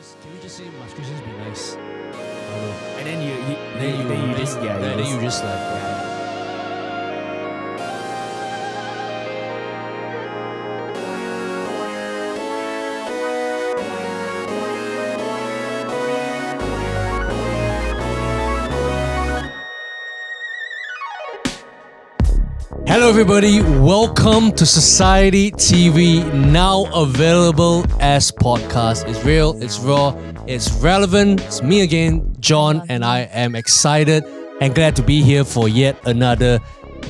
Can we just say must Christians be nice? I don't know. And then you Then you just like yeah. Hello everybody, welcome to Society TV, now available as podcast. It's real, it's raw, it's relevant. It's me again, John, and I am excited and glad to be here for yet another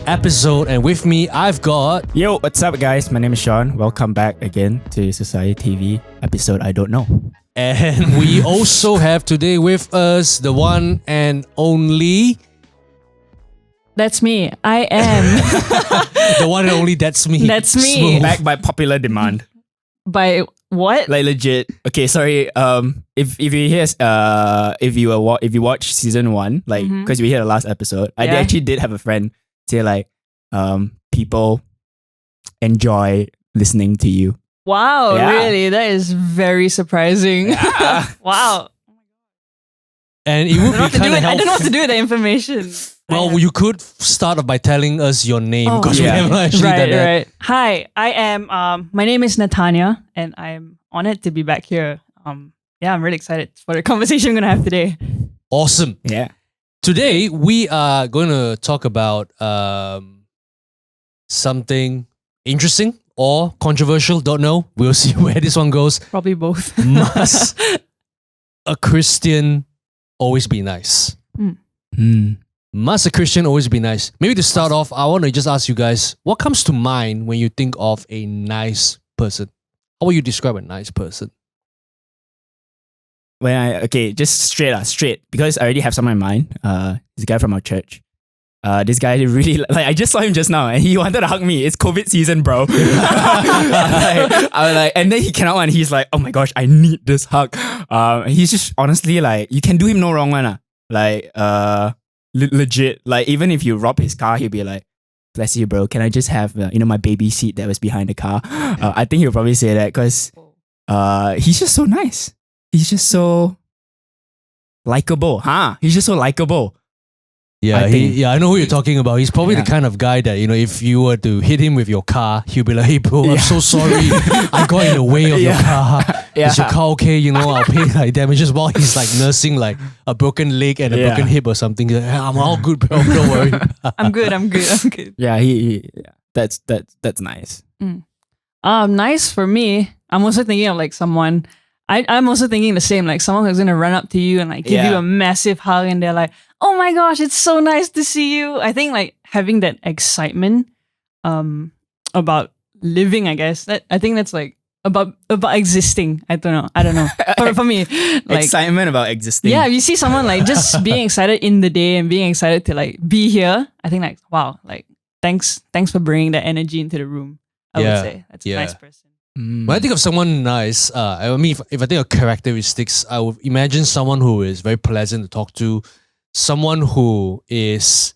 episode. And with me, I've got... Yo, what's up guys? My name is Shaun. Welcome back again to Society TV episode I don't know. And we also have today with us the one and only... That's me. I am. The one and only, that's me. That's me. Smooth. Back by popular demand. By what? Like legit. Okay, sorry. If you hear if you watch season 1, like because we hear the last episode, I Yeah. actually did have a friend say like people enjoy listening to you. Wow, Yeah. really? That is very surprising. Yeah. Wow. And it would be kind of I don't know helpful. what to do with the information. Well, you could start off by telling us your name Oh. because Yeah. we haven't actually done Right, that. right. Hi, I am. My name is Natania, and I'm honored to be back here. Yeah, I'm really excited for the conversation we're gonna have today. Awesome. Yeah. Today we are going to talk about something interesting or controversial. Don't know. We'll see where this one goes. Probably both. Must a Christian always be nice? Must a Christian always be nice? Maybe to start off, I want to just ask you guys, what comes to mind when you think of a nice person? How would you describe a nice person? Just straight because I already have someone in mind. This guy from our church. This guy really like. I just saw him just now, and he wanted to hug me. It's COVID season, bro. I was like, and then he cannot, and he's like, "Oh my gosh, I need this hug." He's just honestly like, you can do him no wrong, man. Like, legit. Like, even if you rob his car, he'll be like, "Bless you, bro. Can I just have my baby seat that was behind the car?" I think he'll probably say that because he's just so nice. He's just so likable, huh? He's just so likable. Yeah, I know who you're talking about. He's probably Yeah. the kind of guy that, if you were to hit him with your car, he'll be like, "Hey bro, I'm so sorry. I got in the way of your car. Yeah. Is your car okay? I'll pay like damages," while he's like nursing like a broken leg and a Yeah. broken hip or something. He's like, "I'm all good, bro. Don't worry." I'm good. Yeah, that's nice. Nice for me. I'm also thinking of like someone. I'm also thinking the same, like someone who's gonna run up to you and like give you Yeah. a massive hug, and they're like, "Oh my gosh, it's so nice to see you." I think like having that excitement, about living. I guess I think that's like about existing. I don't know. For me, like Excitement about existing. yeah, you see someone like just being excited in the day and being excited to like be here. I think like wow, like thanks for bringing that energy into the room. I Yeah, would say that's a yeah. nice person. When I think of someone nice, I mean, if I think of characteristics, I would imagine someone who is very pleasant to talk to, someone who is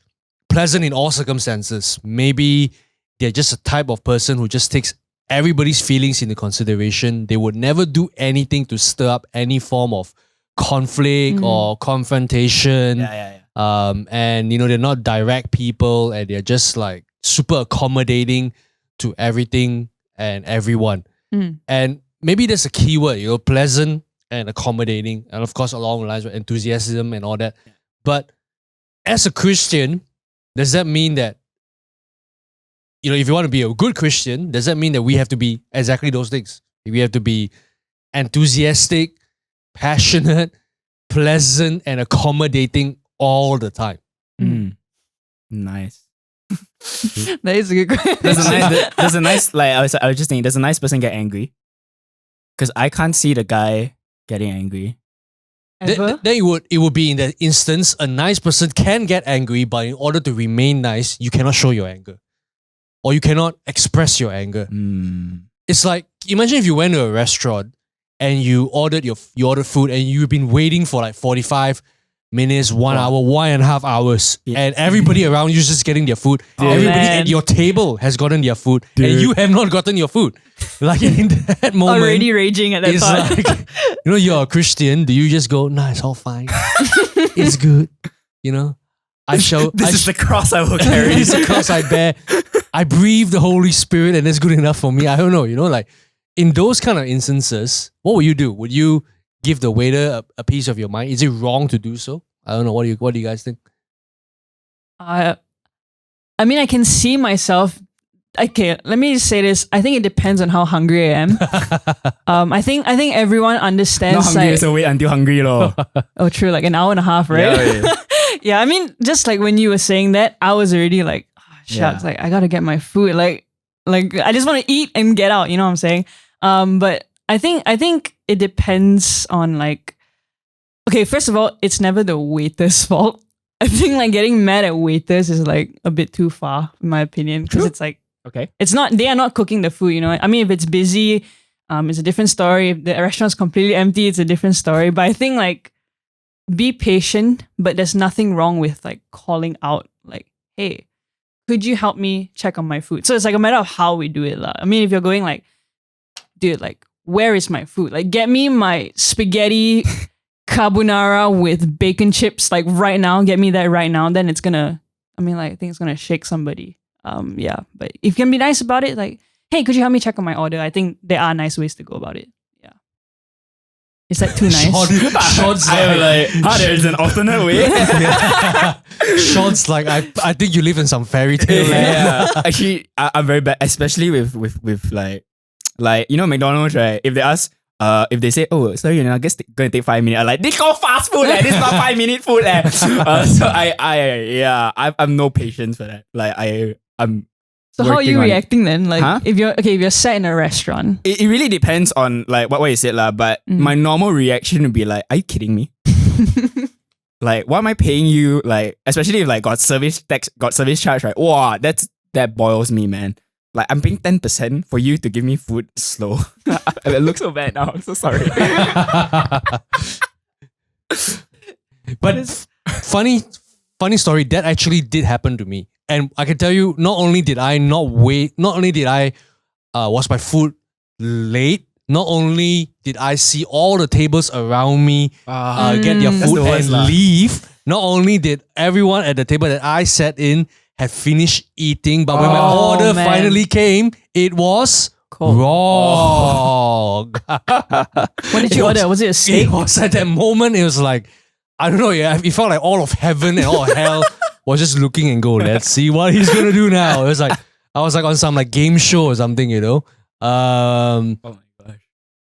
pleasant in all circumstances. Maybe they're just a type of person who just takes everybody's feelings into consideration. They would never do anything to stir up any form of conflict or confrontation. Yeah. And they're not direct people, and they're just like super accommodating to everything and everyone. And maybe there's a key word, pleasant and accommodating, and of course along the lines of enthusiasm and all that. But as a Christian, does that mean that if you want to be a good Christian, does that mean that we have to be exactly those things? We have to be enthusiastic, passionate, pleasant, and accommodating all the time? Nice. That is a good question. There's a nice like I was just thinking, does a nice person get angry? Because I can't see the guy getting angry. Ever? Then it would be in that instance, a nice person can get angry, but in order to remain nice, you cannot show your anger. Or you cannot express your anger. It's like, imagine if you went to a restaurant and you ordered food and you've been waiting for like 45 minutes, 1 Wow. hour, 1.5 hours, Yeah. and everybody around you is just getting their food. Dude. Everybody Man. at your table has gotten their food, and Dude. you have not gotten your food. Like in that moment, Already raging at that it's thought. like, you're a Christian. Do you just go, nah, it's all fine. It's good. This is the cross I will carry. It's the cross I bear. I breathe the Holy Spirit and it's good enough for me. I don't know, like in those kind of instances, what would you do? Would you give the waiter a piece of your mind? Is it wrong to do so? I don't know. What do you guys think? I mean, I can see myself. Okay, let me just say this. I think it depends on how hungry I am. I think everyone understands. Not hungry, like, so wait until hungry lor. oh, true, like an hour and a half, right? Yeah, Yeah, I mean, just like when you were saying that, I was already like, oh, shucks, Yeah. like I gotta get my food. Like I just want to eat and get out. You know what I'm saying? But I think it depends on like. Okay, first of all, it's never the waiter's fault. I think like getting mad at waiters is like a bit too far, in my opinion, because True. it's like Okay. it's not. They are not cooking the food. I mean, if it's busy, it's a different story. If the restaurant's completely empty, it's a different story. But I think like. Be patient, but there's nothing wrong with like calling out like, hey, could you help me check on my food? So it's like a matter of how we do it. I mean, if you're going like, dude, like, where is my food? Like, get me my spaghetti carbonara with bacon chips, like right now, get me that right now. Then it's gonna, I think it's gonna shake somebody. Yeah, but if you can be nice about it, like, hey, could you help me check on my order? I think there are nice ways to go about it. Is that too nice? Sean's I'm like, there's an alternate way. Sean's like, I think you live in some fairy tale land. Yeah. Actually, I'm very bad, especially with like McDonald's, right? If they ask, if they say, oh, sorry, I guess it's gonna take 5 minutes. I'm like, this called fast food, this is not 5-minute food. So I'm no patience for that. Like I'm. So how are working you on it. reacting then? Like Huh? if you're sat in a restaurant. It really depends on like what you said lah. But my normal reaction would be like, are you kidding me? Like, why am I paying you? Like, especially if like got service tax, got service charge, right? Wow, that boils me, man. Like, I'm paying 10% for you to give me food slow. It looks so bad now. I'm so sorry. But funny story, that actually did happen to me. And I can tell you, not only did I wash my food late, not only did I see all the tables around me get their food the worst and lah. leave, not only did everyone at the table that I sat in had finished eating, but when my Oh, order man. finally came, it was Cold. wrong. What did you order? Was it a steak? It was at that moment, it was like, I don't know, yeah, it felt like all of heaven and all of hell was just looking and go, let's see what he's gonna do now. It was like, I was like on some like game show or something, Oh my gosh.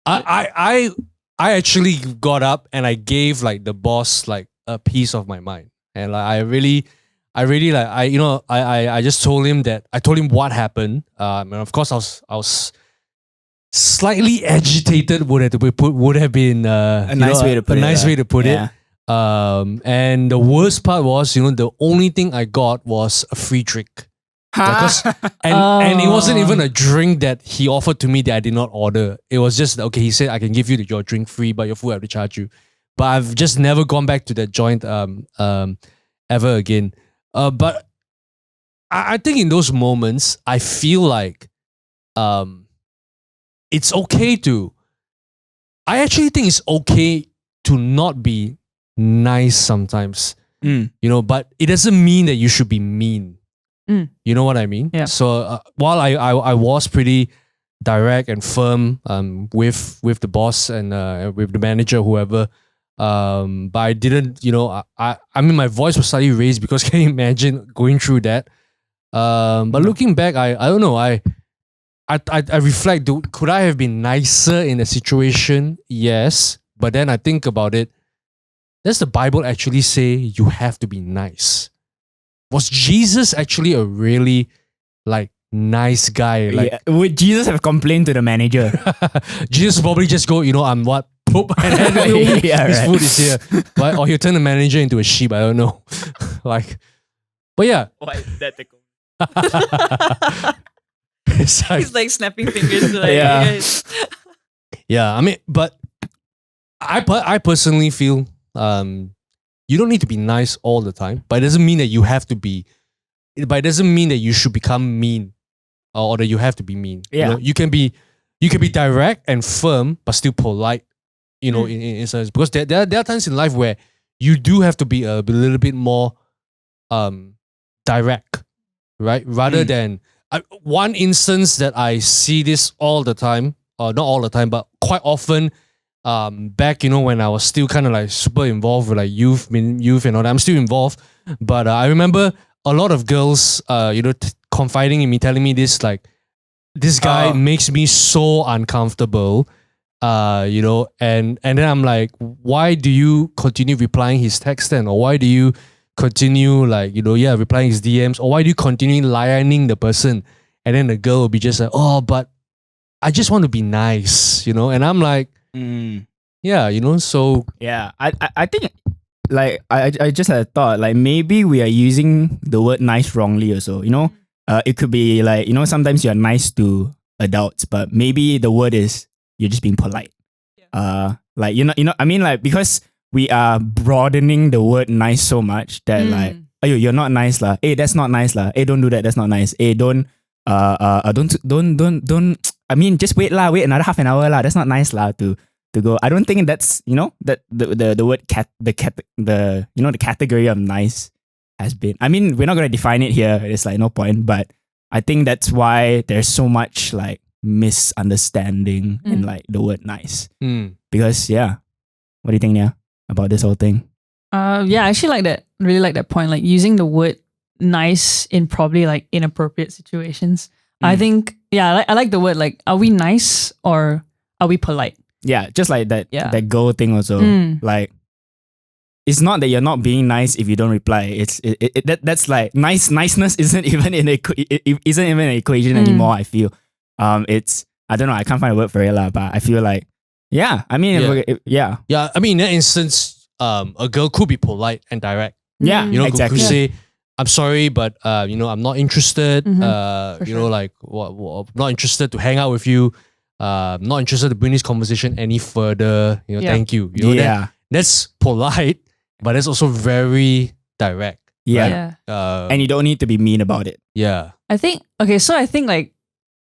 I actually got up and I gave like the boss like a piece of my mind. And like I really like I just told him what happened. And of course I was slightly agitated would have been A nice way to put it. nice way to put Yeah. it. And the worst part was, the only thing I got was a free drink. Because, and it wasn't even a drink that he offered to me that I did not order. It was just, okay, he said, I can give you your drink free, but your food I have to charge you. But I've just never gone back to that joint ever again. But I think in those moments, I feel like it's okay to, I actually think it's okay to not be nice sometimes, but it doesn't mean that you should be mean. You know what I mean? Yeah. So while I was pretty direct and firm with the boss and with the manager, whoever, but I didn't, I mean my voice was slightly raised because can you imagine going through that? But looking back, I don't know, I reflect, could I have been nicer in the situation? Yes. But then I think about it, does the Bible actually say you have to be nice? Was Jesus actually a really like nice guy? Like Would Jesus have complained to the manager? Jesus probably just go, I'm what? Poop, and then Yeah, his right. food is here. Right? Or he'll turn the manager into a sheep. I don't know. Like, but yeah. Why is that the It's like, He's like snapping fingers. Like, Yeah. yes. yeah, I mean, but I personally feel you don't need to be nice all the time, but it doesn't mean that you have to be. But it doesn't mean that you should become mean, or that you have to be mean. Yeah. You know, you can be direct and firm, but still polite. You know, in sense, because there are times in life where you do have to be a little bit more direct, right? Rather than one instance that I see this all the time, or not all the time, but quite often. Back, you know, when I was still kind of like super involved with like youth and all that, I'm still involved. But I remember a lot of girls, you know, confiding in me, telling me this, like, this guy makes me so uncomfortable, you know, and then I'm like, why do you continue replying his text then? Or why do you continue like, you know, replying his DMs? Or why do you continue lining the person? And then the girl will be just like, oh, but I just want to be nice, you know? And I'm like, yeah, you know, so yeah, I think like I just had a thought, like maybe we are using the word nice wrongly also, you know. It could be like, you know, sometimes you're nice to adults, but maybe the word is you're just being polite. Like you know, I mean, like, because we are broadening the word nice so much that like, oh, you're not nice lah. Hey, that's not nice lah. Hey, don't do that. That's not nice. Hey, don't. I mean, just wait another half an hour lah. That's not nice lah to go. I don't think that's, you know, that the word the you know, the category of nice has been. I mean, we're not gonna define it here. It's like no point. But I think that's why there's so much like misunderstanding in like the word nice. Because what do you think, Nia, about this whole thing? Yeah, I actually like that. Really like that point. Like using the word nice in probably like inappropriate situations. I think, I like the word, like, are we nice or are we polite? Yeah, just like that that girl thing also. Like, it's not that you're not being nice if you don't reply. That's like niceness isn't even in isn't even an equation anymore. I feel, it's, I don't know. I can't find a word for it lah, but I feel like, I mean, I mean, in that instance, a girl could be polite and direct. Yeah, you know, exactly. could say, I'm sorry, but you know, I'm not interested. You know, like not interested to hang out with you. Not interested to bring this conversation any further. You know, thank you. You know, that's polite, but it's also very direct. Yeah. Right? And you don't need to be mean about it. Yeah. I think like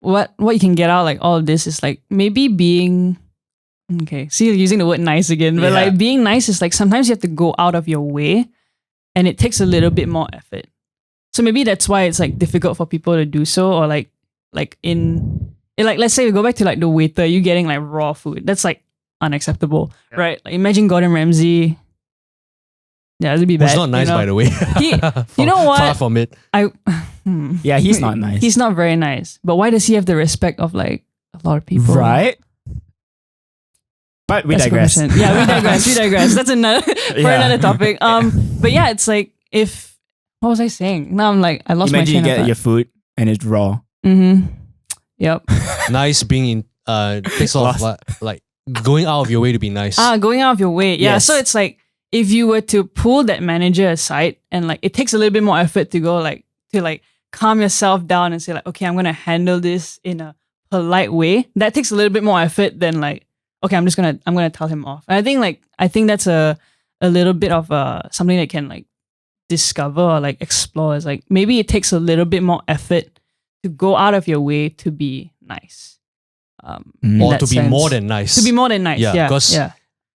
what you can get out like all of this is like maybe being see, you're using the word nice again, but like being nice is like sometimes you have to go out of your way. And it takes a little bit more effort. So maybe that's why it's like difficult for people to do so. Or like let's say we go back to like the waiter, you getting like raw food. That's like unacceptable, right? Like imagine Gordon Ramsay. Yeah, it'd be bad. It's not nice, you know? by the way. You know what? Far from it. Yeah, he's not nice. He's not very nice. But why does he have the respect of like a lot of people? Right? But we digress. Yeah, we digress. That's another topic. But yeah, it's like what was I saying? Now I'm like, I lost my train of thought. Imagine you get your food and it's raw. Yep. Nice being in takes off like going out of your way to be nice. Going out of your way. Yeah. Yes. So it's like if you were to pull that manager aside and like it takes a little bit more effort to go like to like calm yourself down and say like, okay, I'm gonna handle this in a polite way. That takes a little bit more effort than like, okay, I'm gonna tell him off. And I think that's a little bit of something that can like discover or like explore. Is like maybe it takes a little bit more effort to go out of your way to be nice. Or to be more than nice. To be more than nice. Yeah. Because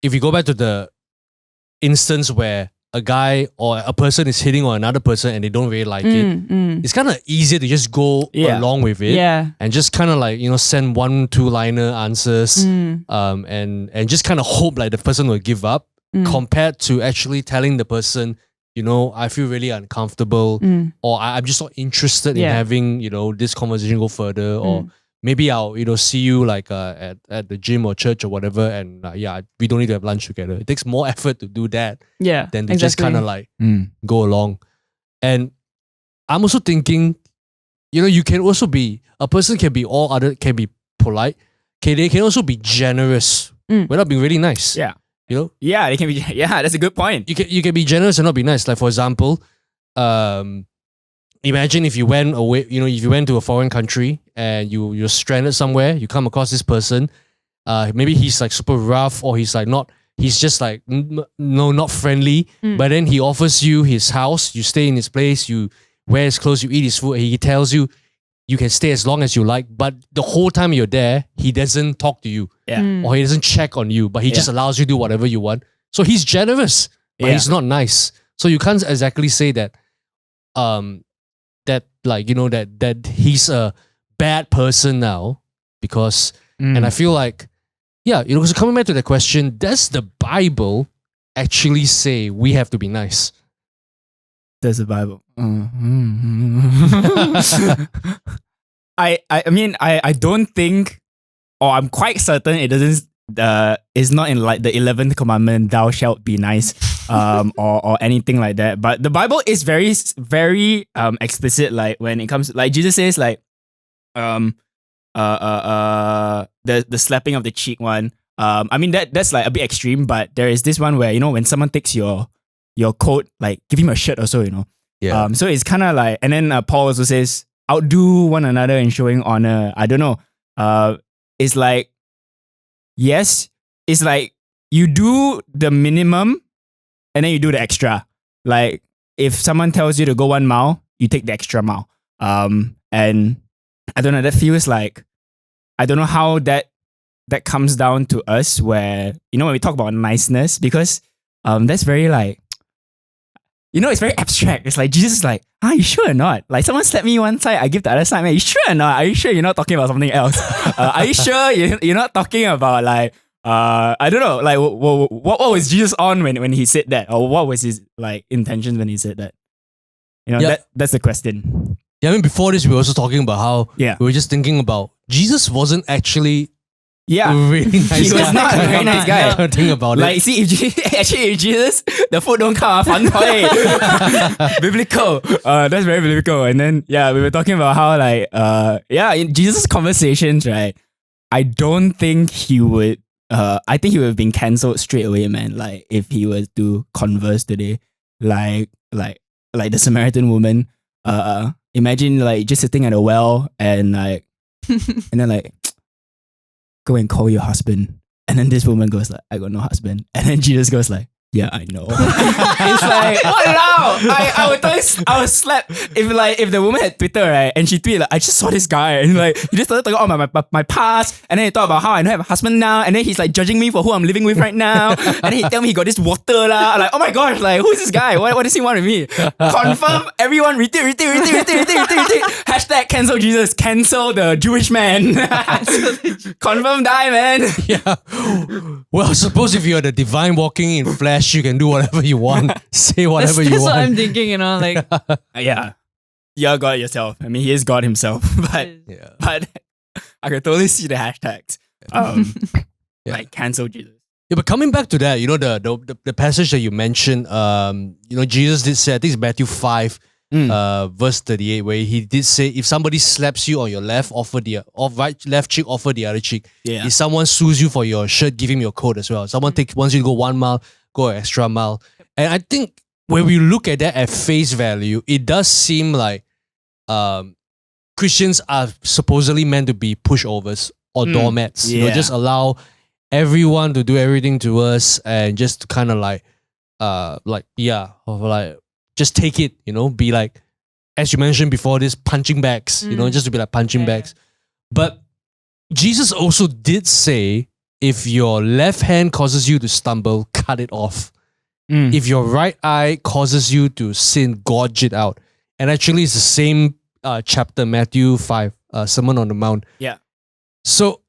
if you go back to the instance where a guy or a person is hitting on another person and they don't really like it, it's kind of easier to just go along with it and just kind of like, you know, send 1-2-liner answers and just kind of hope like the person will give up compared to actually telling the person, you know, I feel really uncomfortable or I'm just not interested in having, you know, this conversation go further or maybe I'll, you know, see you like at the gym or church or whatever and we don't need to have lunch together. It takes more effort to do that than to just kind of like go along. And I'm also thinking, you know, you can also be, a person can be polite. Okay, they can also be generous without being really nice. Yeah. You know? Yeah, they can be, that's a good point. You can be generous and not be nice. Like for example, imagine if you went away, you know, if you went to a foreign country and you're stranded somewhere, you come across this person, maybe he's like super rough or he's like not he's just like, no, not friendly. But then he offers you his house, you stay in his place, you wear his clothes, you eat his food. He tells you you can stay as long as you like, but the whole time you're there, he doesn't talk to you. Or he doesn't check on you, but he just allows you to do whatever you want. So he's generous, but he's not nice. So you can't exactly say that that he's a bad person now because and I feel like so coming back to the question, does the Bible actually say we have to be nice? Does the Bible? I mean I don't think, or I'm quite certain it doesn't. It's not in like the 11th commandment, thou shalt be nice, or anything like that. But the Bible is very explicit. Like when it comes, like Jesus says, like the slapping of the cheek one. I mean that's like a bit extreme, but there is this one where, you know, when someone takes your coat, like give him a shirt or so, you know. Yeah. So it's kind of like, and then Paul also says, outdo one another in showing honor. I don't know. It's like, yes, it's like you do the minimum and then you do the extra. Like if someone tells you to go 1 mile, you take the extra mile. And I don't know, that feels like, I don't know how that comes down to us where, you know, when we talk about niceness, because that's very like, you know, it's very abstract. It's like Jesus is like, are you sure or not? Like someone slapped me one side, I give the other side. Man, you sure or not? Are you sure you're not talking about something else? Are you sure you're not talking about like, I don't know, like what was Jesus on when he said that? Or what was his like intentions when he said that? You know, that's the question. Yeah, I mean, before this, we were also talking about how we were just thinking about Jesus wasn't actually really nice. He was not a very nice guy. Think about like, it. see, if Jesus, the food don't come, fun toy. Biblical. That's very biblical. And then, we were talking about how, like, in Jesus' conversations, right, I don't think he would, I think he would have been cancelled straight away, man. Like, if he was to converse today, like the Samaritan woman, imagine, like, just sitting at a well and, like, and then, like, go and call your husband. And then this woman goes like, I got no husband. And then Jesus goes like, yeah, I know. It's like, walao! I would slap if the woman had Twitter, right? And she tweeted like, I just saw this guy, and like he just started talking about my past, and then he talked about how I don't have a husband now, and then he's like judging me for who I'm living with right now, and then he tell me he got this water lah. Like, oh my gosh, like who is this guy? What does he want with me? Confirm, everyone retweet. Hashtag cancel Jesus, cancel the Jewish man. Confirm die, man. Yeah. Well, suppose if you're the divine walking in flesh, you can do whatever you want, say whatever you that's want. That's what I'm thinking, you know, like. You're God yourself. I mean, he is God himself, but I could totally see the hashtags. Like cancel Jesus. Yeah, but coming back to that, you know, the passage that you mentioned, you know, Jesus did say, I think it's Matthew 5, verse 38, where he did say, if somebody slaps you on your left, left cheek, offer the other cheek. Yeah. If someone sues you for your shirt, give him your coat as well. Someone wants you to go 1 mile, go an extra mile. And I think when we look at that at face value, it does seem like Christians are supposedly meant to be pushovers or doormats. You know, just allow everyone to do everything to us and just kind of just take it, you know, be like, as you mentioned before, this punching bags, you know, just to be like punching bags. But Jesus also did say, if your left hand causes you to stumble, cut it off. If your right eye causes you to sin, gouge it out. And actually, it's the same chapter, Matthew 5, Sermon on the Mount. Yeah. So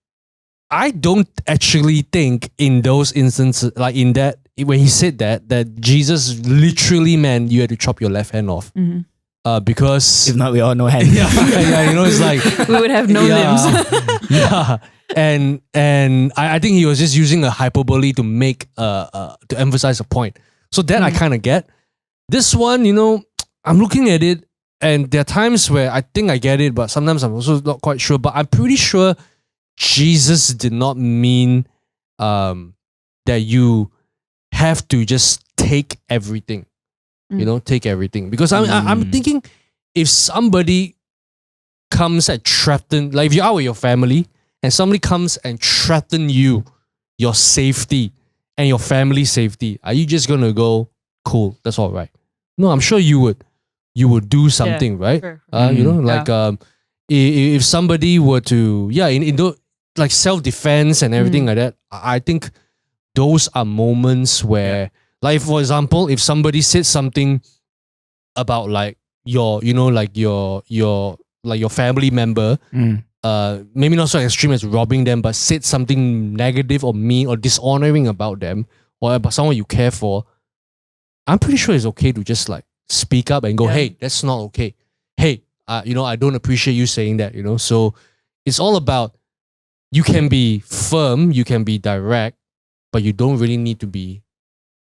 I don't actually think in those instances, like in that, when he said that Jesus literally meant you had to chop your left hand off. Because if not, we all no hands. You know, it's like we would have no limbs. And I think he was just using a hyperbole to make to emphasize a point. So that I kind of get. This one, you know, I'm looking at it, and there are times where I think I get it, but sometimes I'm also not quite sure. But I'm pretty sure Jesus did not mean that you have to just take everything. You know, take everything. Because I'm thinking, if somebody comes and threaten, like if you're out with your family and somebody comes and threaten you, your safety, and your family's safety, are you just gonna go, cool, that's all right? No, I'm sure you would do something, right? Sure. You know, like if somebody were to, like self-defense and everything like that, I think those are moments where, like, for example, if somebody said something about like your, like your family member, maybe not so extreme as robbing them, but said something negative or mean or dishonoring about them or about someone you care for, I'm pretty sure it's okay to just like speak up and go, hey, that's not okay. Hey, I don't appreciate you saying that, So it's all about, you can be firm, you can be direct, but you don't really need to be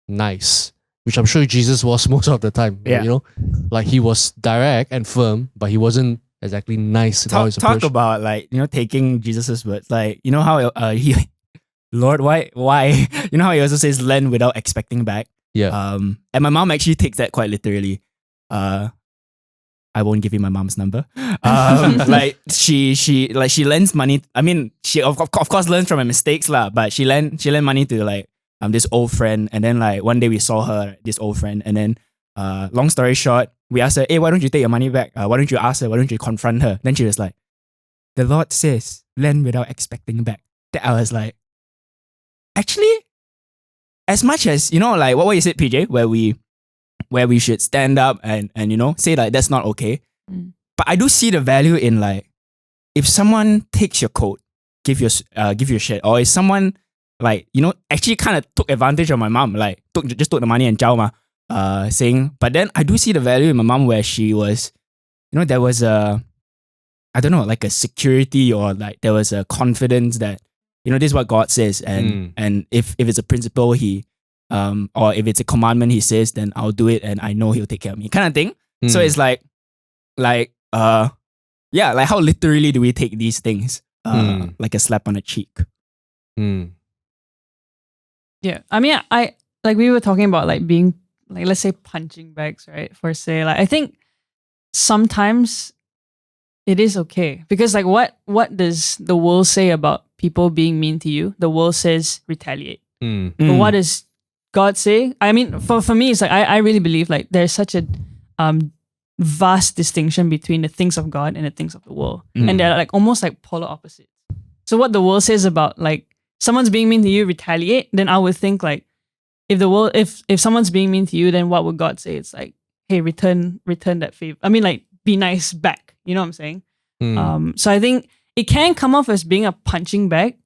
nice, which I'm sure Jesus was most of the time. Like he was direct and firm, but he wasn't exactly nice. Talk about like, taking Jesus's words. Like, how he, Lord, why? You know how he also says, lend without expecting back. Yeah. And my mom actually takes that quite literally. I won't give you my mom's number. Like she lends money. I mean, she of course learns from her mistakes lah. But she lent money to like this old friend, and then like one day we saw her, this old friend, and then long story short, we asked her, hey, why don't you take your money back? Why don't you ask her? Why don't you confront her? Then she was like, the Lord says, lend without expecting back. Then I was like, actually, as much as like what you said, PJ, where we should stand up and say like that's not okay. But I do see the value in like, if someone takes your coat, give you a shirt, or if someone like actually kind of took advantage of my mom, like just took the money and chow ma, saying. But then I do see the value in my mom where she was, there was a, I don't know, like a security, or like there was a confidence that this is what God says, and if it's a principle he or if it's a commandment he says, then I'll do it, and I know he'll take care of me, kind of thing. So it's like like how literally do we take these things? Like a slap on the cheek. Yeah, I mean, I like we were talking about like being like, let's say punching bags, right? For say, like I think sometimes it is okay, because like what does the world say about people being mean to you? The world says retaliate. But what does God say? I mean, for me, it's like I really believe like there's such a vast distinction between the things of God and the things of the world, and they're like almost like polar opposites. So what the world says about like someone's being mean to you, retaliate, then I would think like if someone's being mean to you, then what would God say? It's like, hey, return that favor. I mean, like be nice back. You know what I'm saying? So I think it can come off as being a punching bag,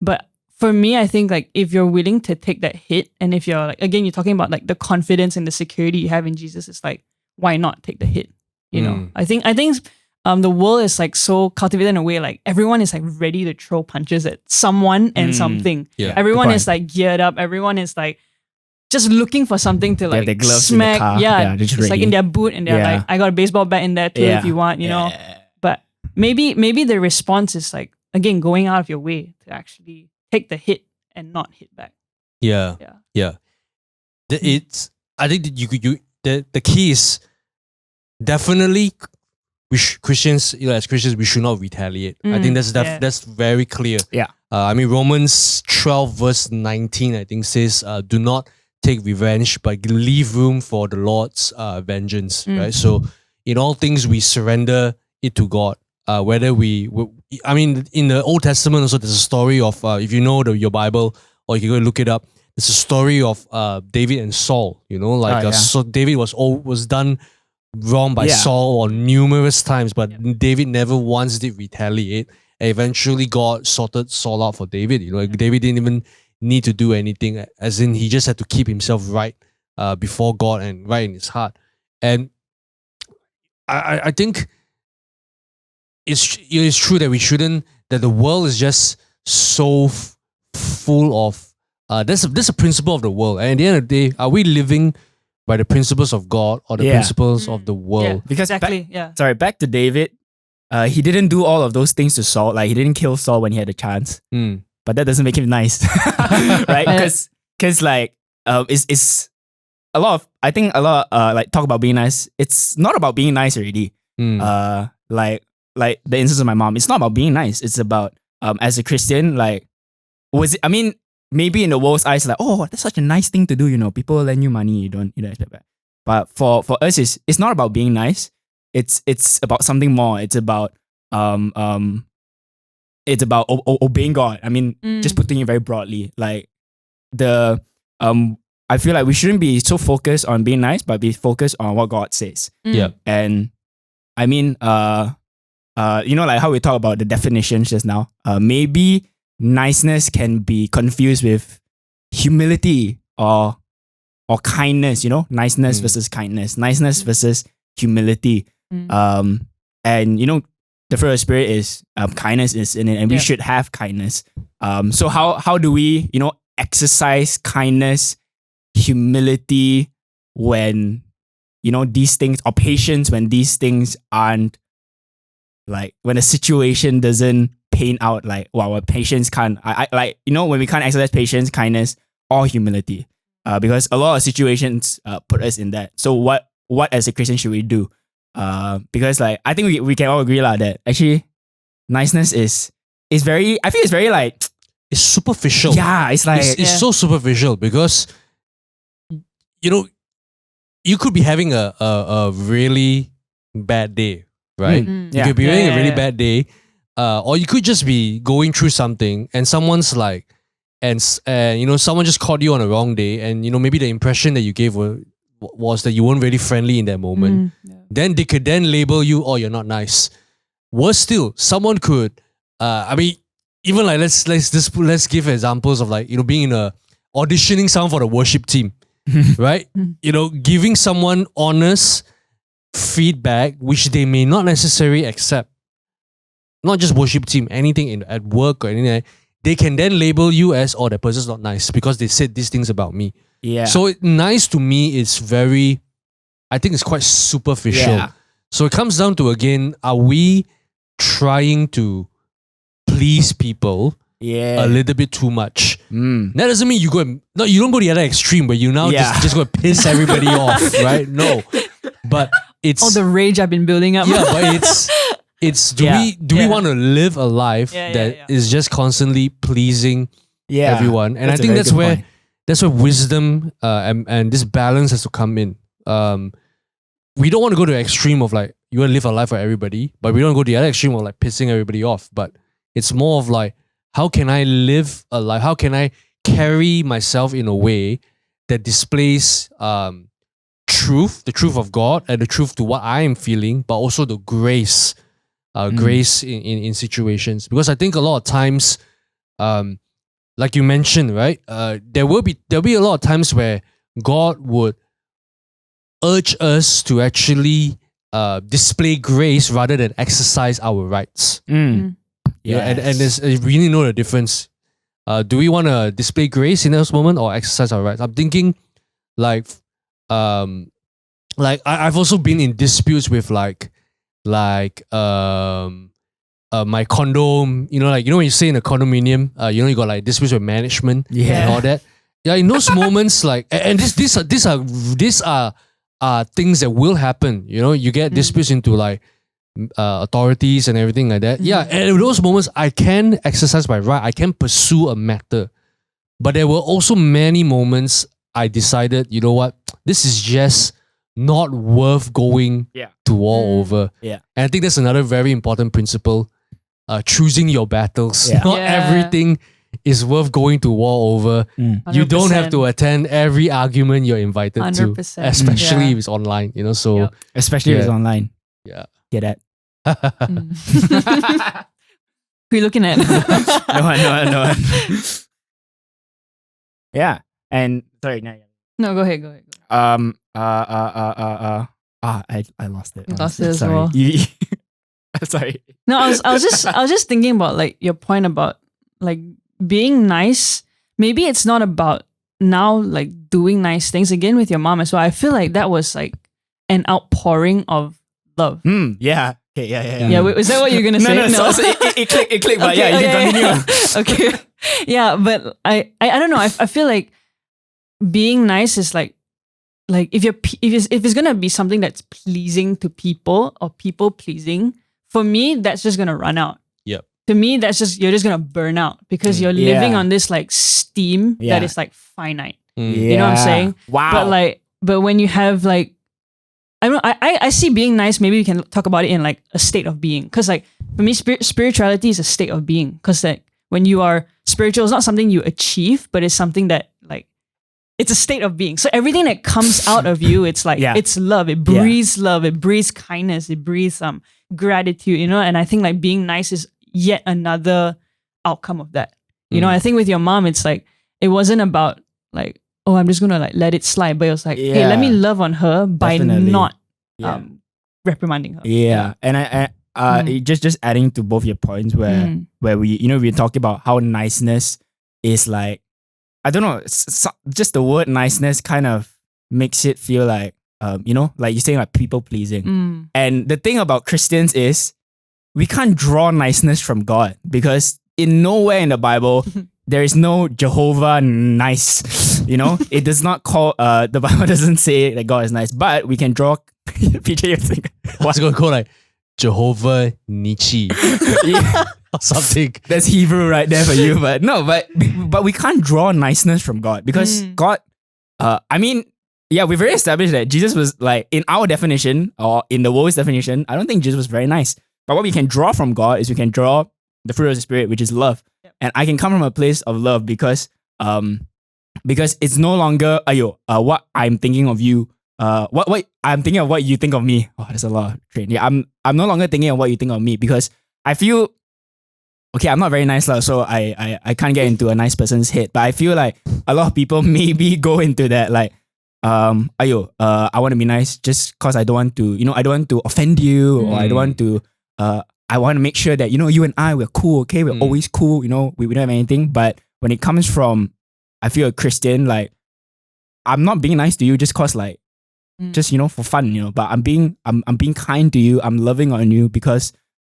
but for me, I think like if you're willing to take that hit, and if you're like, again, you're talking about like the confidence and the security you have in Jesus, it's like, why not take the hit? I think the world is like so cultivated in a way, like everyone is like ready to throw punches at someone and something. Yeah. Everyone is like geared up. Everyone is like just looking for something to like their gloves smack. in the car. Yeah, just it's like ready. in their boot, and they're like, I got a baseball bat in there too if you want, But maybe the response is like, again, going out of your way to actually take the hit and not hit back. Yeah. It's, I think that the key is definitely Christians, as Christians, we should not retaliate. I think that's very clear. Yeah. I mean, Romans 12 verse 19, I think says, do not take revenge, but leave room for the Lord's vengeance. Right. So in all things, we surrender it to God. Whether I mean, in the Old Testament also, there's a story of, if you know your Bible, or you can go look it up, it's a story of David and Saul. So David was done wrong by Saul on numerous times, but David never once did retaliate. And eventually God sorted Saul out for David. David didn't even need to do anything, as in he just had to keep himself right before God and right in his heart. And I think it's true that that the world is just so full of there's a principle of the world, and at the end of the day, are we living by the principles of God or the principles of the world? Yeah, because exactly. Back to David, he didn't do all of those things to Saul. Like he didn't kill Saul when he had a chance, but that doesn't make him nice, right? Because like it's a lot of, I think a lot like talk about being nice. It's not about being nice already. Like the instance of my mom, it's not about being nice. It's about as a Christian, like maybe in the world's eyes, like, oh, that's such a nice thing to do. You know, people lend you money, you don't expect that. But for us, it's not about being nice. It's about something more. It's about obeying God. I mean, just putting it very broadly, like I feel like we shouldn't be so focused on being nice, but be focused on what God says. Yeah. And I mean, like how we talk about the definitions just now. Maybe niceness can be confused with humility or kindness. You know, niceness versus kindness, niceness versus humility. And you know, the fruit of the Spirit is kindness is in it, and we should have kindness. So how do we, you know, exercise kindness, humility when, you know, these things, or patience when these things aren't, like when a situation doesn't pan out like, wow, our patience can't, I like, you know, when we can't exercise patience, kindness, or humility, because a lot of situations put us in that. So what as a Christian should we do? Because like, I think we can all agree that actually niceness is very, I feel it's very like, it's superficial. Yeah, it's like it's so superficial because, you know, you could be having a really bad day, right? You could be having a really bad day, or you could just be going through something and someone's like, and you know, someone just caught you on a wrong day, and you know, maybe the impression that you gave was that you weren't really friendly in that moment. Then they could then label you, oh, you're not nice. Worse still, someone could, I mean, even like let's give examples of like, you know, being in a auditioning someone for the worship team, right? You know, giving someone honest feedback which they may not necessarily accept. Not just worship team, anything at work or anything. They can then label you as, oh, that person's not nice because they said these things about me. Yeah. So nice to me is very, I think it's quite superficial. Yeah. So it comes down to, again, are we trying to please people a little bit too much? That doesn't mean you don't go the other extreme where you now just go piss everybody off, right? No. But it's all the rage I've been building up. Yeah, but it's do we want to live a life that is just constantly pleasing everyone? And I think that's where wisdom and this balance has to come in. We don't want to go to the extreme of like, you want to live a life for everybody, but we don't go to the other extreme of like pissing everybody off. But it's more of like, how can I live a life? How can I carry myself in a way that displays truth, the truth of God, and the truth to what I am feeling, but also the grace, grace in situations. Because I think a lot of times, like you mentioned, right? There'll be a lot of times where God would urge us to actually display grace rather than exercise our rights. Yeah, and we need to know the difference. Do we want to display grace in those moments or exercise our rights? I'm thinking like I've also been in disputes with like my condo, you know, like, you know, when you stay in a condominium, you know, you got like disputes with management and all that. Yeah, in those moments, like, and these are things that will happen. You know, you get disputes into like authorities and everything like that. Yeah, and in those moments, I can exercise my right. I can pursue a matter. But there were also many moments I decided, you know what, this is just not worth going to war over. Yeah, and I think that's another very important principle. Choosing your battles. Not everything is worth going to war over. You don't have to attend every argument you're invited 100%. to, especially if it's online. You know, so especially if it's online. Yeah, get that. Who are you looking at? No one. Yeah, and sorry, no, go ahead. I lost it. You lost it as sorry. well. Sorry. No, I was just thinking about like your point about like being nice. Maybe it's not about now like doing nice things again with your mom as well. I feel like that was like an outpouring of love. Yeah. Okay, yeah. Yeah, wait, is that what you're gonna say? No. So it clicked, but okay, you can continue. Okay. Yeah, but I don't know. I feel like being nice is like if it's gonna be something that's pleasing to people or people pleasing, for me, that's just gonna run out. Yep. to me, that's just, you're just gonna burn out because you're living on this like steam that is like finite. You know what I'm saying? Wow. But when you have like, I see being nice, maybe we can talk about it in like a state of being. Cause like for me, spirituality is a state of being. Cause like when you are spiritual, it's not something you achieve, but it's something that like, it's a state of being. So everything that comes out of you, it's like, it's love. It breathes love. It breathes kindness. It breathes gratitude, you know? And I think like being nice is yet another outcome of that. You know, I think with your mom, it's like, it wasn't about like, oh, I'm just gonna like let it slide. But it was like, hey, let me love on her by not reprimanding her. Yeah. And I just adding to both your points where we, you know, we talk about how niceness is like, I don't know, just the word niceness kind of makes it feel like, you know, like you're saying like people pleasing. And the thing about Christians is we can't draw niceness from God because in nowhere in the Bible there is no Jehovah nice. You know, it does not call, the Bible doesn't say that God is nice, but we can draw, PJ, you're thinking, what's it going to call like Jehovah Nietzsche or something? That's Hebrew right there for you, but no, but we can't draw niceness from God because God, I mean, yeah, we've already established that Jesus was like, in our definition or in the world's definition, I don't think Jesus was very nice. But what we can draw from God is we can draw the fruit of the Spirit, which is love. And I can come from a place of love because it's no longer what I'm thinking of you. What I'm thinking of what you think of me. Oh, there's a lot of train. Yeah, I'm no longer thinking of what you think of me because I feel okay. I'm not very nice, so I can't get into a nice person's head. But I feel like a lot of people maybe go into that like, I want to be nice just cause I don't want to, you know, I don't want to offend you or I don't want to. I want to make sure that, you know, you and I, we're cool, okay? We're always cool, you know, we don't have anything. But when it comes from, I feel a Christian, like, I'm not being nice to you just cause like, just, you know, for fun, you know, but I'm being kind to you. I'm loving on you because,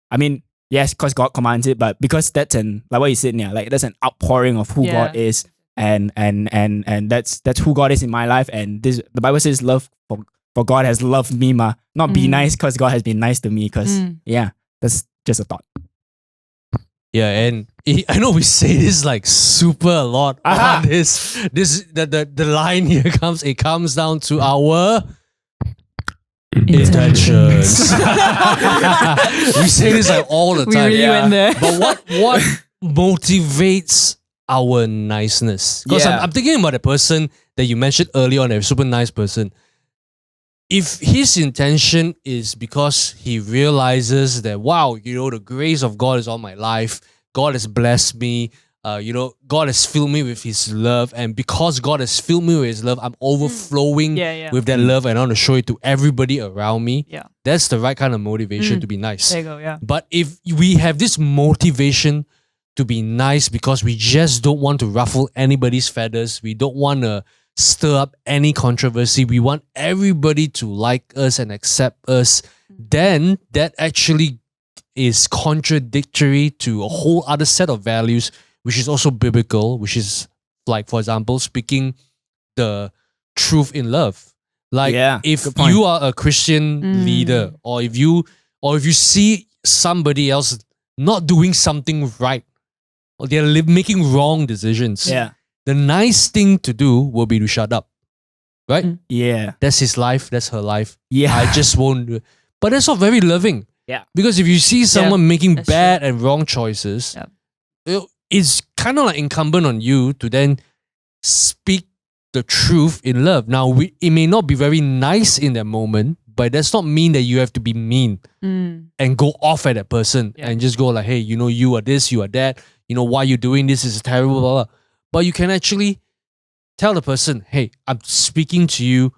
I mean, yes, cause God commands it, but because that's like what you said, like that's an outpouring of who God is. And that's who God is in my life. And the Bible says love for God has loved me, not be nice cause God has been nice to me. Cause that's just a thought. Yeah, and I know we say this like super a lot on this. The line here comes down to our intentions. We say this like all the time. We really went there. But what motivates our niceness? Because I'm thinking about the person that you mentioned earlier on, a super nice person. If his intention is because he realizes that, wow, you know, the grace of God is on my life, God has blessed me, you know, God has filled me with his love, and because God has filled me with his love, I'm overflowing with that love and I want to show it to everybody around me. Yeah. That's the right kind of motivation to be nice. There you go, yeah. But if we have this motivation to be nice because we just don't want to ruffle anybody's feathers, we don't want to stir up any controversy, we want everybody to like us and accept us, then that actually is contradictory to a whole other set of values, which is also biblical, which is like, for example, speaking the truth in love. Like if you are a Christian leader, or if you see somebody else not doing something right, or they're making wrong decisions, the nice thing to do will be to shut up. Right? Yeah. That's his life, that's her life. Yeah. I just won't do it. But that's not very loving. Yeah. Because if you see someone making bad and wrong choices, it's kind of like incumbent on you to then speak the truth in love. Now, it may not be very nice in that moment, but that's not mean that you have to be mean and go off at that person and just go like, hey, you know, you are this, you are that, you know, why you're doing this is terrible, blah, blah. But you can actually tell the person, hey, I'm speaking to you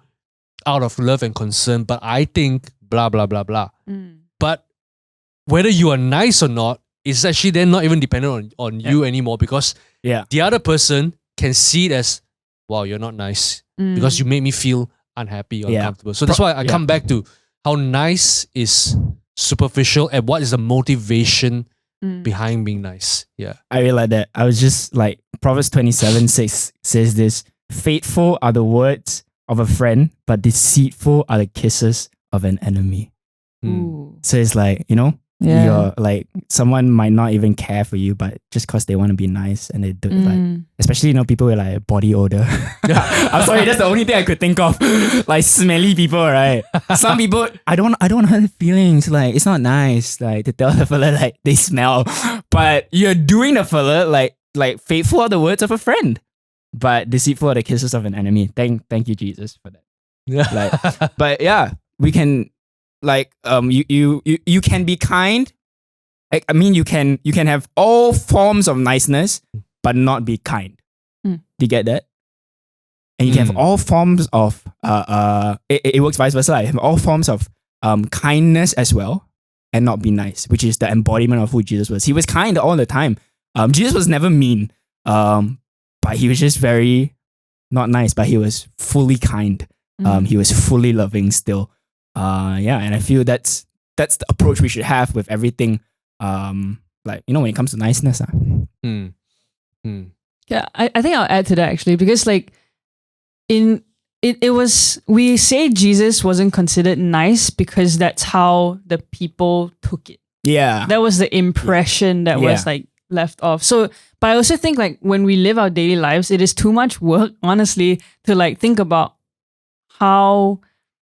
out of love and concern, but I think blah, blah, blah, blah. But whether you are nice or not, it's actually then not even dependent on you anymore, because the other person can see it as, wow, you're not nice because you made me feel unhappy or uncomfortable. So that's why I come back to how nice is superficial and what is the motivation behind being nice. Yeah. I really like that. I was just like, Proverbs 27:6 says this: faithful are the words of a friend, but deceitful are the kisses of an enemy. Ooh. So it's like, you know, You're like, someone might not even care for you, but just because they want to be nice and they do it, like, especially, people with like body odor. I'm sorry, that's the only thing I could think of. Like smelly people, right? Some people, I don't hurt feelings. Like, it's not nice, like, to tell the fella like they smell, but you're doing the fella like faithful are the words of a friend, but deceitful are the kisses of an enemy. Thank you, Jesus, for that. Like, but yeah, we can, like, you can be kind. I mean, you can have all forms of niceness, but not be kind. Do you get that? And you can have all forms of it works vice versa. You have all forms of kindness as well, and not be nice, which is the embodiment of who Jesus was. He was kind all the time. Jesus was never mean, but he was just very not nice. But he was fully kind. He was fully loving still. And I feel that's the approach we should have with everything. Like, when it comes to niceness. Yeah, I think I'll add to that actually, because like we say Jesus wasn't considered nice because that's how the people took it. Yeah. That was the impression that was like left off. So, but I also think like when we live our daily lives, it is too much work, honestly, to like think about how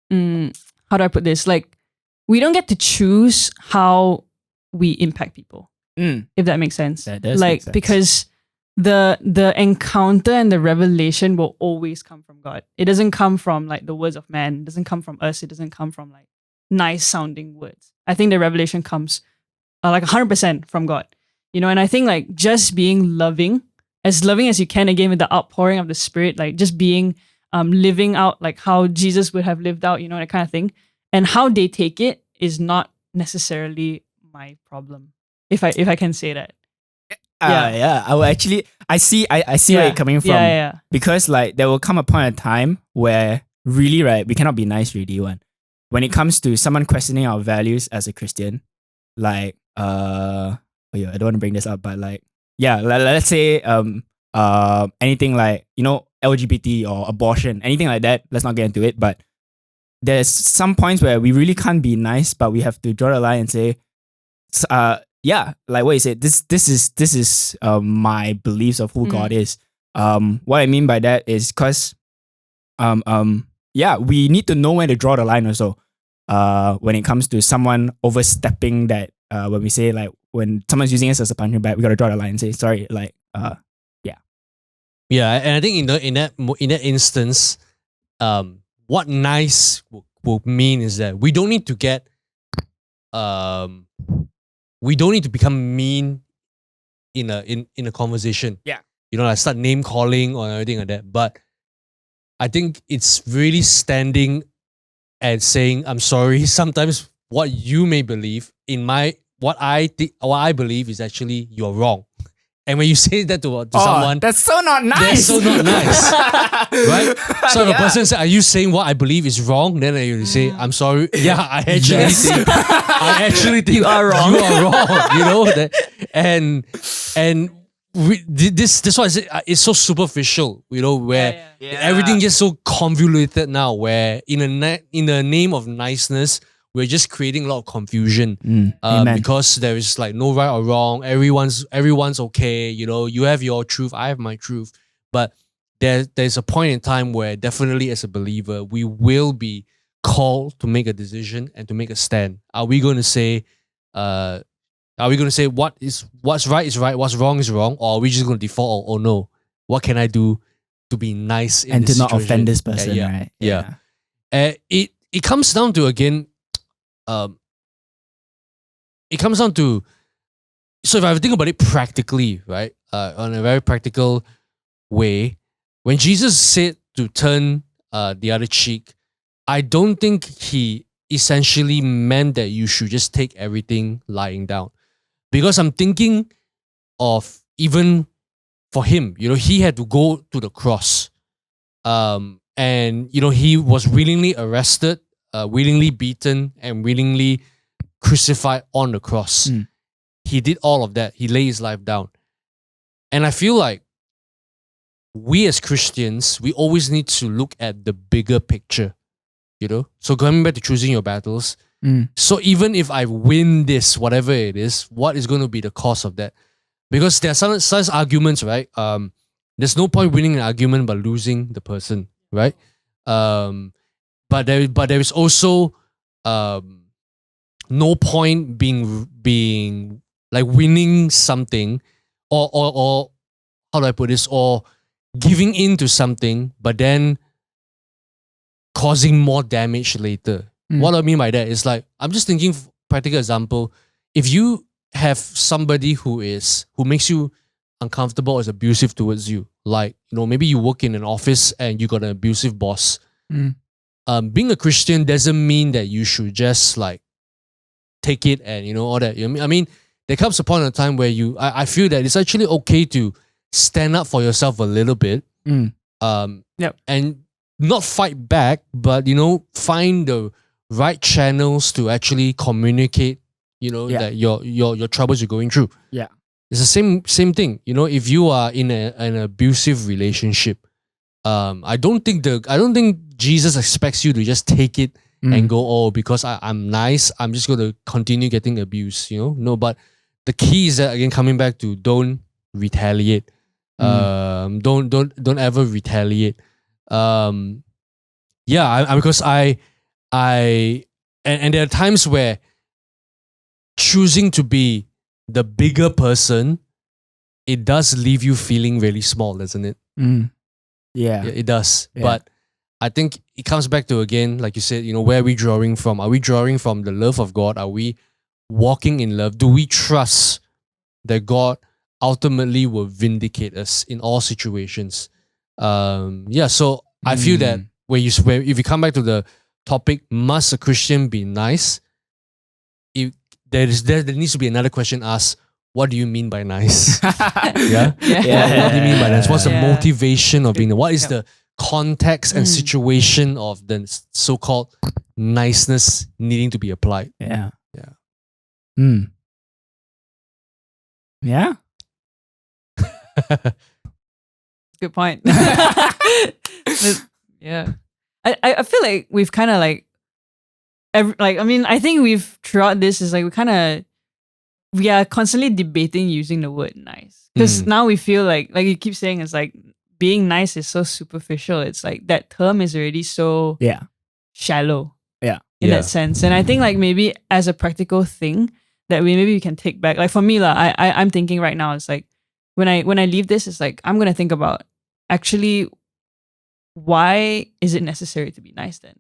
do I put this? Like, we don't get to choose how we impact people, if that makes sense. That does like, make sense. Because the encounter and the revelation will always come from God. It doesn't come from like the words of man. It doesn't come from us. It doesn't come from like nice sounding words. I think the revelation comes like 100% from God. And I think like just being loving as you can, again, with the outpouring of the Spirit, like just being living out like how Jesus would have lived out, that kind of thing. And how they take it is not necessarily my problem, if I can say that. I will actually, I see where you're coming from. Yeah. Because like there will come a point in time where really, right, we cannot be nice really when it comes to someone questioning our values as a Christian. Like I don't want to bring this up, but like, let's say anything like, LGBT or abortion, anything like that. Let's not get into it, but there's some points where we really can't be nice, but we have to draw the line and say, like what you said, this is my beliefs of who God is. What I mean by that is because we need to know when to draw the line also. When it comes to someone overstepping that, when we say like when someone's using us as a punching bag, we gotta draw the line and say sorry. Like and I think in that instance, what nice will mean is that we don't need to get we don't need to become mean in a conversation. Yeah. Like start name calling or everything like that. But I think it's really standing and saying, I'm sorry. Sometimes what you may believe what I believe is actually you're wrong. And when you say that to someone, that's so not nice. That's so not nice. Right? So if a person says, are you saying what I believe is wrong? Then you say, I'm sorry. Yeah, I actually think you are wrong. You are wrong. This why it's so superficial, where everything gets so convoluted now, where in the name of niceness, we're just creating a lot of confusion because there is like no right or wrong. Everyone's okay. You have your truth, I have my truth. But there's a point in time where definitely as a believer, we will be called to make a decision and to make a stand. Are we going to say what's right is right, what's wrong is wrong, or are we just going to default? Oh no, what can I do to be nice in and this to not situation? offend this person? Right? Yeah. It comes down to again. It comes down to, so if I think about it practically, right, on a very practical way, when Jesus said to turn the other cheek, I don't think he essentially meant that you should just take everything lying down, because I'm thinking of even for him, he had to go to the cross, and he was willingly arrested, willingly beaten, and willingly crucified on the cross. He did all of that. He laid his life down. And I feel like we as Christians, we always need to look at the bigger picture, So coming back to choosing your battles, So even if I win this, whatever it is, what is going to be the cost of that? Because there are some such arguments, right? There's no point winning an argument but losing the person, right? But there is also no point being like winning something or how do I put this, or giving in to something but then causing more damage later. What I mean by that is like, I'm just thinking practical example. If you have somebody who makes you uncomfortable or is abusive towards you, like, maybe you work in an office and you got an abusive boss. Being a Christian doesn't mean that you should just like take it and all that. I mean, there comes a point in time where I feel that it's actually okay to stand up for yourself a little bit. And not fight back, but find the right channels to actually communicate, that your troubles you're going through. Yeah. It's the same thing. If you are in an abusive relationship, I don't think Jesus expects you to just take it and go, oh, because I'm nice, I'm just going to continue getting abused. No, but the key is that, again, coming back to don't retaliate. Don't ever retaliate. Because and there are times where choosing to be the bigger person, it does leave you feeling really small, doesn't it? Yeah, it does. Yeah. But I think it comes back to, again, like you said, where are we drawing from? Are we drawing from the love of God? Are we walking in love? Do we trust that God ultimately will vindicate us in all situations? So I feel that if you come back to the topic, must a Christian be nice? There needs to be another question asked. What do you mean by nice? What do you mean by nice? What's the motivation of being? What is the context and situation of the so-called niceness needing to be applied? Yeah. Good point. Yeah. I feel like we've kind of like, I think we've throughout this is like we are constantly debating using the word nice. Because now we feel like you keep saying, it's like being nice is so superficial. It's like that term is already so shallow. In that sense. And I think like maybe as a practical thing that we can take back. Like for me, I'm thinking right now, it's like when I leave this, it's like I'm gonna think about actually why is it necessary to be nice then?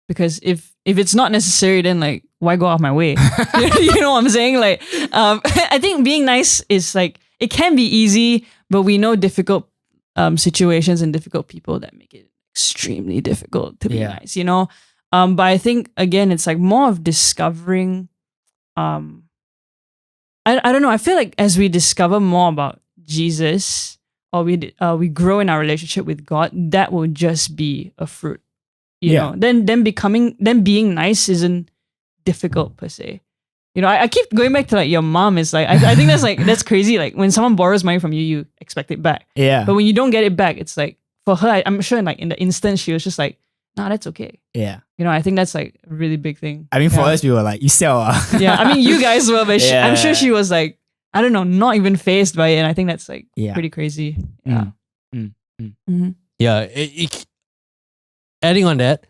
Because if it's not necessary, then like why go out of my way? You know what I'm saying? Like I think being nice is like, it can be easy, but we know difficult situations and difficult people that make it extremely difficult to be nice, but I think again it's like more of discovering I don't know, I feel like as we discover more about Jesus, or we grow in our relationship with God, that will just be a fruit. You know, then being nice isn't difficult per se. I keep going back to like your mom is like, I think that's crazy. Like when someone borrows money from you, you expect it back. Yeah. But when you don't get it back, it's like, for her, I'm sure in the instant she was just like, nah, that's okay. Yeah. I think that's like a really big thing. I mean, for us, we were like, you sell. Yeah. I mean, you guys were, but I'm sure she was like, I don't know, not even fazed by it. And I think that's like pretty crazy. Yeah. Yeah. Adding on that,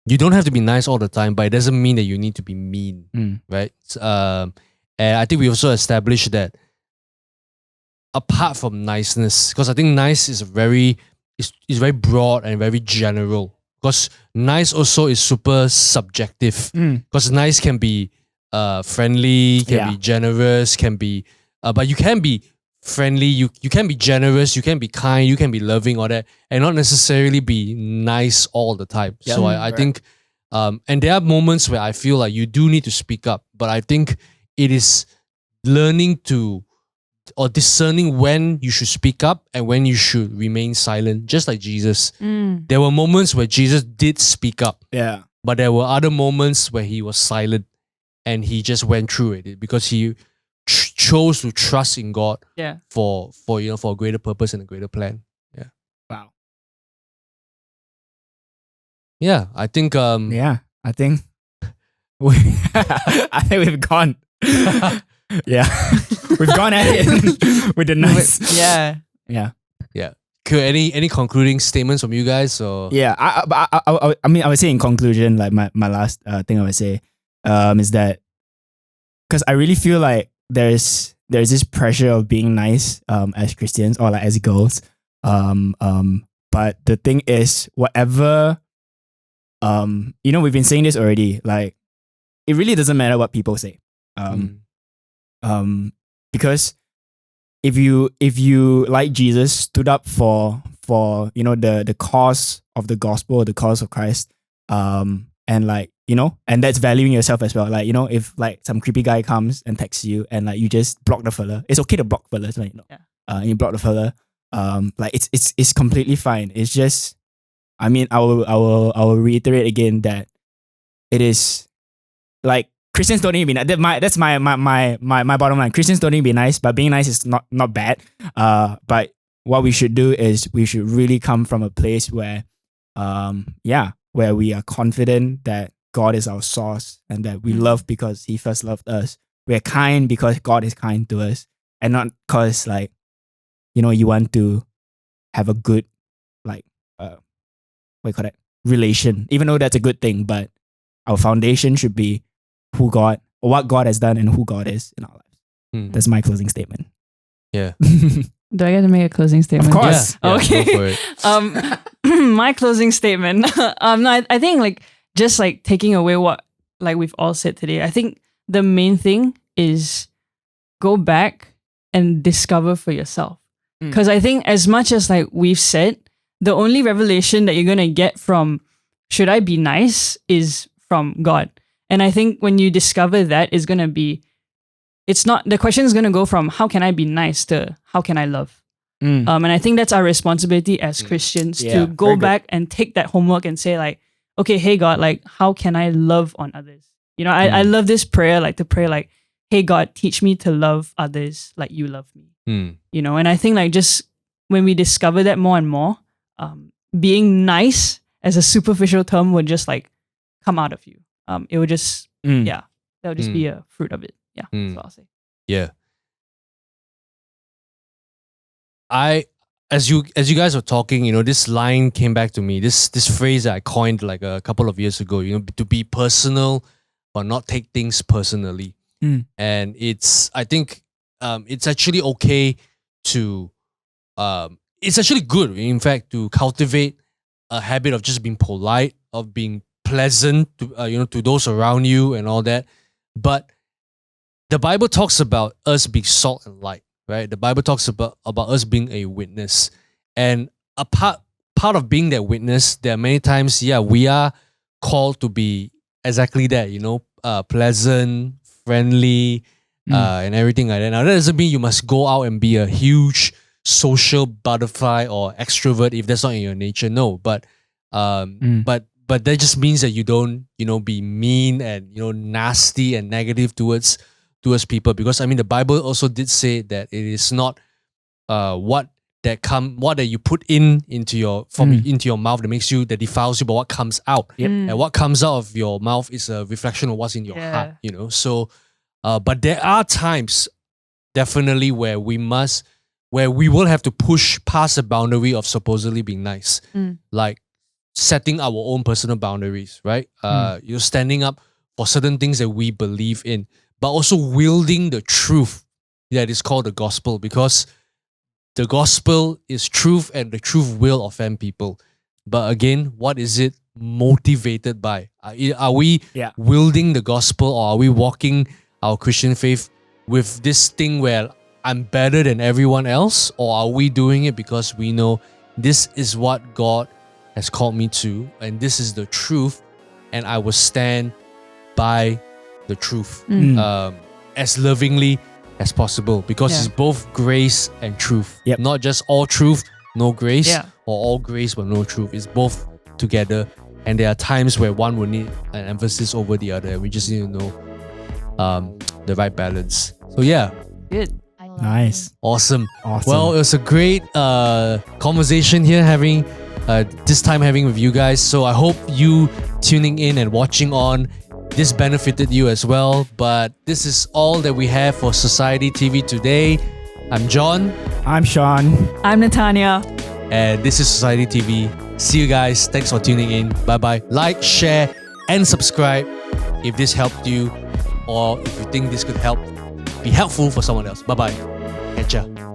you don't have to be nice all the time, but it doesn't mean that you need to be mean, right? And I think we also established that apart from niceness, because I think nice is very broad and very general. Because nice also is super subjective. Because nice can be friendly, can be generous, can be, but you can be friendly, you can be generous, you can be kind, you can be loving, all that, and not necessarily be nice all the time. Yeah. So I think, and there are moments where I feel like you do need to speak up, but I think it is learning to, or discerning when you should speak up and when you should remain silent, just like Jesus. There were moments where Jesus did speak up, but there were other moments where he was silent and he just went through it because he chose to trust in God for a greater purpose and a greater plan. Yeah. Wow. Yeah, I think I think I think we've gone. Yeah, we've gone at it with the nice. Yeah. Yeah. Cool. Any concluding statements from you guys? Or Yeah, I mean, I would say in conclusion, like my last thing I would say, is that because I really feel like there's this pressure of being nice, as Christians or like as girls, but the thing is, whatever, we've been saying this already, like it really doesn't matter what people say, because if you like Jesus stood up for the cause of the gospel, the cause of Christ, and like and that's valuing yourself as well. Like if like some creepy guy comes and texts you and like you just block the fella, it's okay to block fellas, like you block the fella, like it's completely fine. It's just, I mean, I will reiterate again that it is like Christians don't need to be nice. That's my bottom line. Christians don't need to be nice, but being nice is not bad. But what we should do is we should really come from a place where, where we are confident that God is our source and that we love because He first loved us. We are kind because God is kind to us, and not because like, you want to have a good like what do you call that, relation. Even though that's a good thing, but our foundation should be who God or what God has done and who God is in our lives. That's my closing statement. Yeah. Do I get to make a closing statement? Of course. Yeah, Okay. go for it. My closing statement. No, I think like just like taking away what like we've all said today. I think the main thing is go back and discover for yourself. Because I think as much as like we've said, the only revelation that you're gonna get from should I be nice is from God. And I think when you discover that, is gonna be, it's not, the question is gonna go from how can I be nice to how can I love. And I think that's our responsibility as Christians to go back and take that homework and say like, okay, hey God, like how can I love on others? I love this prayer, like to pray like, hey God, teach me to love others like you love me. And I think like just when we discover that more and more, being nice as a superficial term would just like come out of you. It would just, that would just be a fruit of it. Yeah, that's what I'll say. Yeah. As you guys were talking, this line came back to me. This phrase that I coined like a couple of years ago, to be personal, but not take things personally. And I think it's actually okay to, it's actually good, in fact, to cultivate a habit of just being polite, of being pleasant to to those around you and all that. But the Bible talks about us being salt and light, right? The Bible talks about us being a witness. And a part of being that witness, there are many times, we are called to be exactly that, pleasant, friendly, and everything like that. Now, that doesn't mean you must go out and be a huge social butterfly or extrovert if that's not in your nature. No, but that just means that you don't, be mean and nasty and negative towards people. Because I mean, the Bible also did say that it is not what that you put into your mouth that defiles you, but what comes out. And what comes out of your mouth is a reflection of what's in your heart. So, but there are times definitely where we will have to push past the boundary of supposedly being nice, like setting our own personal boundaries, right? You're standing up for certain things that we believe in, but also wielding the truth that is called the gospel, because the gospel is truth and the truth will offend people. But again, what is it motivated by? Are we wielding the gospel, or are we walking our Christian faith with this thing where I'm better than everyone else? Or are we doing it because we know this is what God has called me to, and this is the truth, and I will stand by the truth as lovingly as possible, because it's both grace and truth. Not just all truth, no grace, or all grace but no truth. It's both together, and there are times where one will need an emphasis over the other, and we just need to know the right balance. So Good. Nice. Awesome. Well, it was a great conversation here this time having with you guys. So I hope you tuning in and watching on this benefited you as well. But this is all that we have for Society TV today. I'm John. I'm Shaun. I'm Natania. And this is Society TV. See you guys. Thanks for tuning in. Bye-bye. Like, share, and subscribe if this helped you or if you think this could be helpful for someone else. Bye-bye. Catch ya.